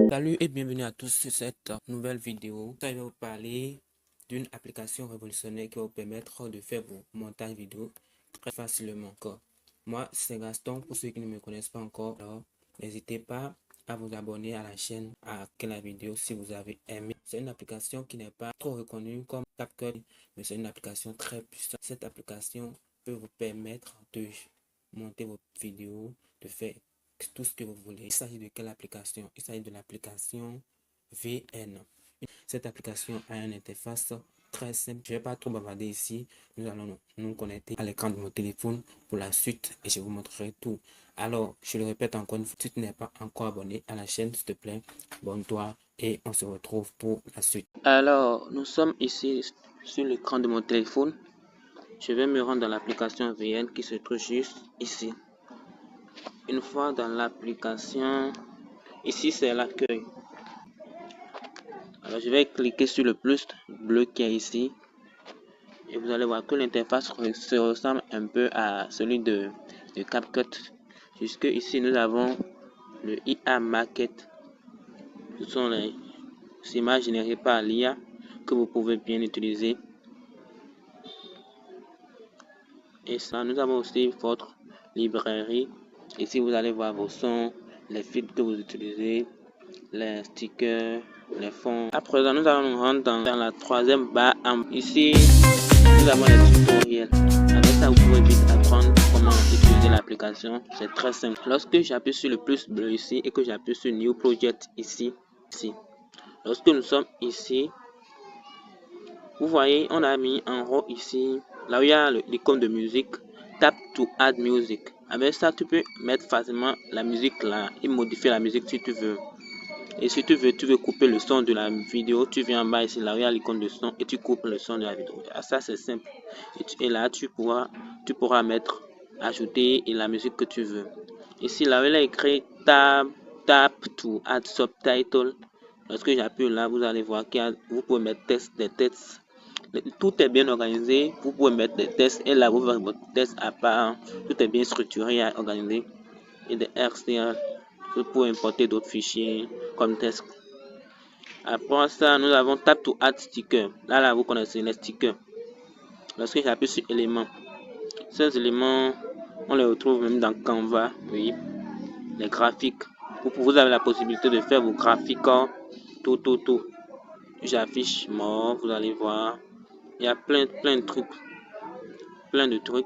Salut et bienvenue à tous sur cette nouvelle vidéo. Je vais vous parler d'une application révolutionnaire qui va vous permettre de faire vos montages vidéo très facilement. Moi, c'est Gaston. Pour ceux qui ne me connaissent pas encore, alors n'hésitez pas à vous abonner à la chaîne, à liker la vidéo si vous avez aimé. C'est une application qui n'est pas trop reconnue comme CapCut, mais c'est une application très puissante. Cette application peut vous permettre de monter vos vidéos, de faire tout ce que vous voulez. Il s'agit de quelle application? Il s'agit de l'application VN. Cette application a une interface très simple. Je ne vais pas trop bavarder ici. Nous allons nous connecter à l'écran de mon téléphone pour la suite et je vous montrerai tout. Alors, je le répète encore une fois, si tu n'es pas encore abonné à la chaîne, s'il te plaît, abonne-toi et on se retrouve pour la suite. Alors, nous sommes ici sur l'écran de mon téléphone. Je vais me rendre dans l'application VN qui se trouve juste ici. Une fois dans l'application, ici c'est l'accueil. Alors je vais cliquer sur le plus bleu qui est ici et vous allez voir que l'interface se ressemble un peu à celui de CapCut. Jusque ici nous avons le IA Market. Ce sont les images générées par l'IA que vous pouvez bien utiliser. Et ça, nous avons aussi votre librairie. Ici vous allez voir vos sons, les filtres que vous utilisez, les stickers, les fonds. À présent, nous allons nous rendre dans la troisième barre. Ici, nous avons les tutoriels. Avec ça, vous pouvez vite apprendre comment utiliser l'application. C'est très simple. Lorsque j'appuie sur le plus bleu ici et que j'appuie sur New Project ici. Lorsque nous sommes ici, vous voyez, on a mis en haut ici, là où il y a l'icône de musique, tap to add music. Avec ça, tu peux mettre facilement la musique là et modifier la musique si tu veux. Et si tu veux couper le son de la vidéo, tu viens en bas ici, là où il y a l'icône de son et tu coupes le son de la vidéo. Ça, c'est simple. Et là, tu pourras mettre, ajouter la musique que tu veux. Ici, là où il a écrit tap to add subtitle. Lorsque j'appuie là, vous allez voir que vous pouvez mettre des textes. Tout est bien organisé. Vous pouvez mettre des tests et là, vous verrez votre test à part. Tout est bien structuré et organisé. Et des RCA. Vous pouvez importer d'autres fichiers comme test. Après ça, nous avons tap to add sticker. Là, vous connaissez les stickers. Lorsque j'appuie sur éléments, ces éléments, on les retrouve même dans Canva. Oui, les graphiques. Vous avez la possibilité de faire vos graphiques. Tout. J'affiche mort, vous allez voir. Il y a plein de trucs. Plein de trucs.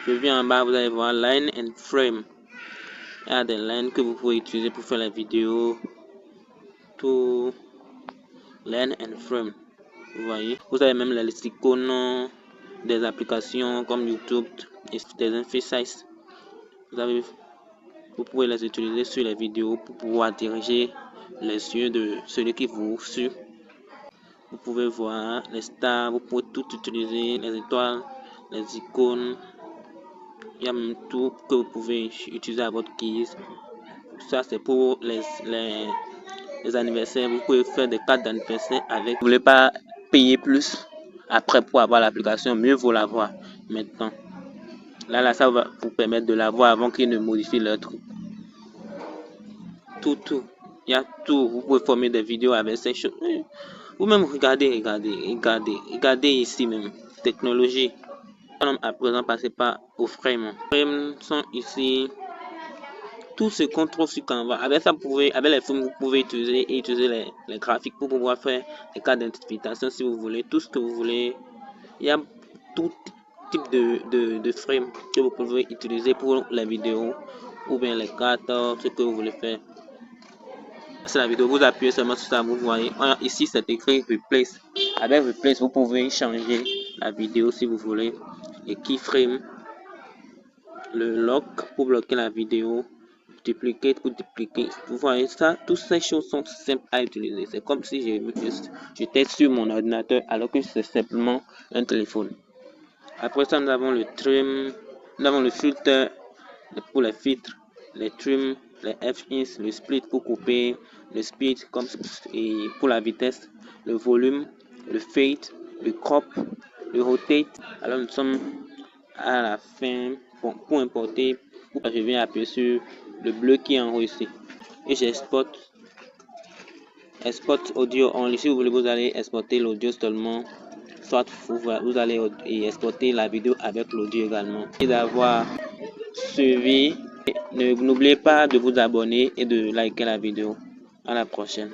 Je viens en bas, vous allez voir line and frame. Il y a des lignes que vous pouvez utiliser pour faire la vidéo. Tout line and frame. Vous voyez, vous avez même les icônes des applications comme YouTube et des interfaces. Vous pouvez les utiliser sur les vidéos pour pouvoir diriger les yeux de celui qui vous suit. Vous pouvez voir les stars, vous pouvez tout utiliser, les étoiles, les icônes. Il y a même tout que vous pouvez utiliser à votre guise. Ça, c'est pour les anniversaires. Vous pouvez faire des cartes d'anniversaire avec. Vous ne voulez pas payer plus après pour avoir l'application, mieux vaut l'avoir maintenant. Là, ça va vous permettre de l'avoir avant qu'ils ne modifient leur truc. Tout. Il y a tout. Vous pouvez former des vidéos avec ces choses. Vous-même, regardez ici même. Technologie. On va à présent passer par aux frames. Les frames sont ici. Tout ce qu'on trouve sur Canva. Avec ça, avec les frames, vous pouvez utiliser les graphiques pour pouvoir faire des cartes d'identification si vous voulez. Tout ce que vous voulez. Il y a tout type de frame que vous pouvez utiliser pour les vidéos ou bien les cartes, ce que vous voulez faire. C'est la vidéo, vous appuyez seulement sur ça, vous voyez. Ici, c'est écrit Replace. Avec Replace, vous pouvez changer la vidéo si vous voulez. Et keyframe, le lock pour bloquer la vidéo, duplicate pour dupliquer. Vous voyez ça, toutes ces choses sont simples à utiliser. C'est comme si j'étais sur mon ordinateur alors que c'est simplement un téléphone. Après ça, nous avons le trim, nous avons le filtre pour les filtres, les trim, les F-ins, le split pour couper, le speed comme et pour la vitesse, le volume, le fade, le crop, le rotate. Alors nous sommes à la fin pour importer. Je viens appuyer sur le bleu qui est en haut ici. et j'exporte audio only. Si vous voulez, vous allez exporter l'audio seulement, soit vous allez exporter la vidéo avec l'audio également. Et d'avoir suivi, n'oubliez pas de vous abonner et de liker la vidéo. À la prochaine.